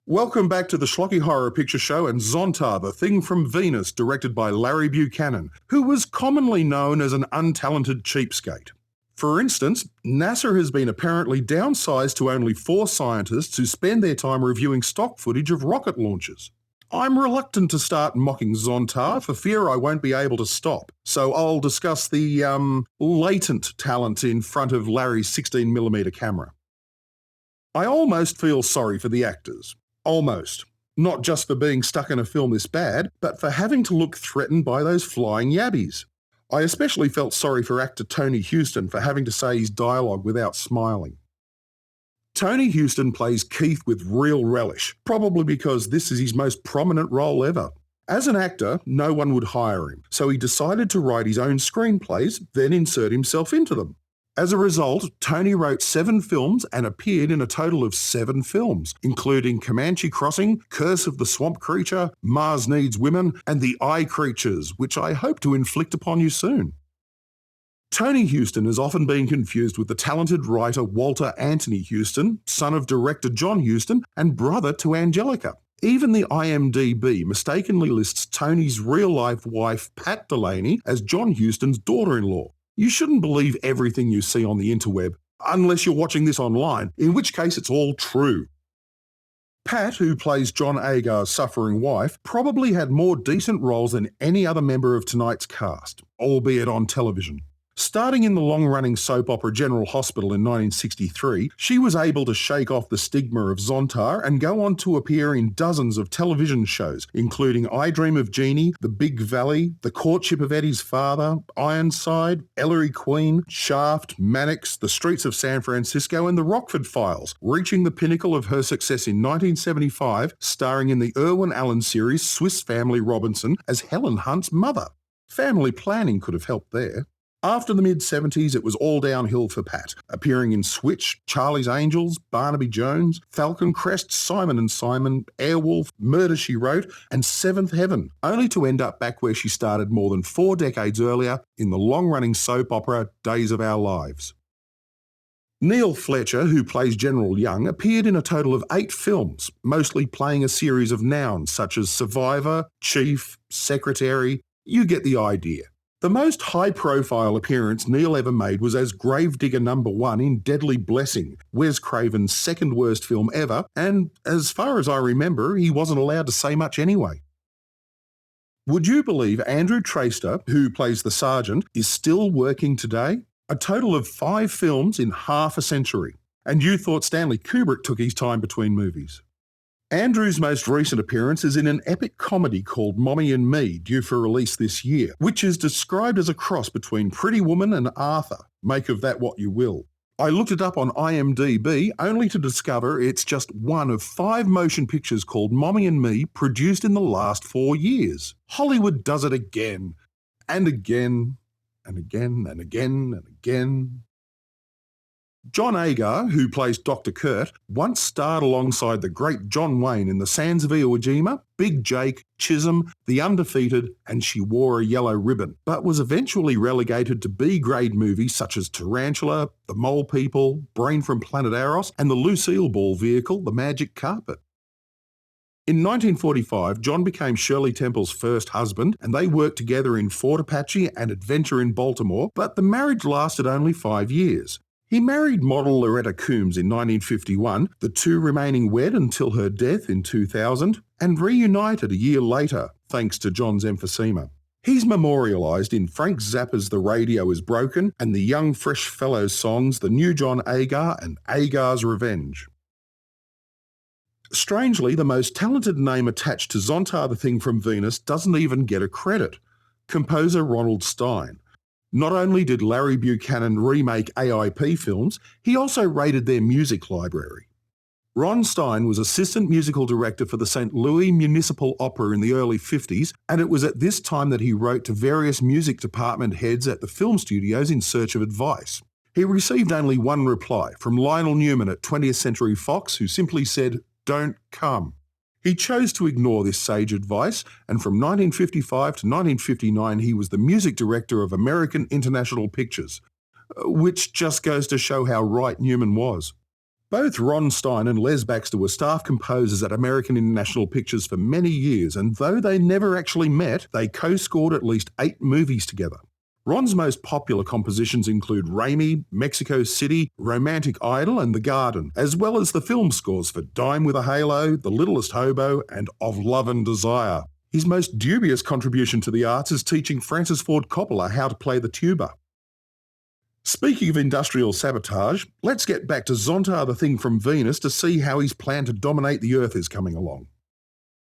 Welcome back to the Schlocky Horror Picture Show and Zontar, the Thing from Venus, directed by Larry Buchanan, who was commonly known as an untalented cheapskate. For instance, NASA has been apparently downsized to only 4 scientists who spend their time reviewing stock footage of rocket launches. I'm reluctant to start mocking Zontar for fear I won't be able to stop, so I'll discuss the, latent talent in front of Larry's 16mm camera. I almost feel sorry for the actors. Almost. Not just for being stuck in a film this bad, but for having to look threatened by those flying yabbies. I especially felt sorry for actor Tony Houston for having to say his dialogue without smiling. Tony Houston plays Keith with real relish, probably because this is his most prominent role ever. As an actor, no one would hire him, so he decided to write his own screenplays, then insert himself into them. As a result, Tony wrote 7 films and appeared in a total of 7 films, including Comanche Crossing, Curse of the Swamp Creature, Mars Needs Women, and The Eye Creatures, which I hope to inflict upon you soon. Tony Houston has often been confused with the talented writer Walter Anthony Houston, son of director John Houston and brother to Angelica. Even the IMDb mistakenly lists Tony's real-life wife Pat Delaney as John Houston's daughter-in-law. You shouldn't believe everything you see on the interweb, unless you're watching this online, in which case it's all true. Pat, who plays John Agar's suffering wife, probably had more decent roles than any other member of tonight's cast, albeit on television. Starting in the long-running soap opera General Hospital in 1963, she was able to shake off the stigma of Zontar and go on to appear in dozens of television shows, including I Dream of Jeannie, The Big Valley, The Courtship of Eddie's Father, Ironside, Ellery Queen, Shaft, Mannix, The Streets of San Francisco, and The Rockford Files, reaching the pinnacle of her success in 1975, starring in the Irwin Allen series Swiss Family Robinson as Helen Hunt's mother. Family planning could have helped there. After the mid-70s, it was all downhill for Pat, appearing in Switch, Charlie's Angels, Barnaby Jones, Falcon Crest, Simon & Simon, Airwolf, Murder, She Wrote, and Seventh Heaven, only to end up back where she started more than 4 decades earlier in the long-running soap opera Days of Our Lives. Neil Fletcher, who plays General Young, appeared in a total of 8 films, mostly playing a series of nouns such as survivor, chief, secretary. You get the idea. The most high-profile appearance Neil ever made was as Gravedigger No. 1 in Deadly Blessing, Wes Craven's second worst film ever, and as far as I remember, he wasn't allowed to say much anyway. Would you believe Andrew Traister, who plays the sergeant, is still working today? A total of 5 films in half a century. And you thought Stanley Kubrick took his time between movies. Andrew's most recent appearance is in an epic comedy called Mommy and Me, due for release this year, which is described as a cross between Pretty Woman and Arthur. Make of that what you will. I looked it up on IMDb only to discover it's just one of 5 motion pictures called Mommy and Me produced in the last 4 years. Hollywood does it again, and again, and again, and again, and again. John Agar, who plays Dr. Kurt, once starred alongside the great John Wayne in The Sands of Iwo Jima, Big Jake, Chisholm, The Undefeated, and She Wore a Yellow Ribbon, but was eventually relegated to B-grade movies such as Tarantula, The Mole People, Brain from Planet Arros, and the Lucille Ball vehicle, The Magic Carpet. In 1945, John became Shirley Temple's first husband, and they worked together in Fort Apache and Adventure in Baltimore, but the marriage lasted only 5 years. He married model Loretta Coombs in 1951, the 2 remaining wed until her death in 2000, and reunited a year later, thanks to John's emphysema. He's memorialised in Frank Zappa's The Radio Is Broken and the Young Fresh Fellows songs The New John Agar and Agar's Revenge. Strangely, the most talented name attached to Zontar the Thing from Venus doesn't even get a credit. Composer Ronald Stein. Not only did Larry Buchanan remake AIP films, he also raided their music library. Ron Stein was assistant musical director for the St. Louis Municipal Opera in the early 50s, and it was at this time that he wrote to various music department heads at the film studios in search of advice. He received only one reply from Lionel Newman at 20th Century Fox, who simply said, "Don't come." He chose to ignore this sage advice, and from 1955 to 1959 he was the music director of American International Pictures, which just goes to show how right Newman was. Both Ron Stein and Les Baxter were staff composers at American International Pictures for many years, and though they never actually met, they co-scored at least 8 movies together. Ron's most popular compositions include Raimi, Mexico City, Romantic Idol and The Garden, as well as the film scores for Dime with a Halo, The Littlest Hobo and Of Love and Desire. His most dubious contribution to the arts is teaching Francis Ford Coppola how to play the tuba. Speaking of industrial sabotage, let's get back to Zontar the Thing from Venus to see how his plan to dominate the Earth is coming along.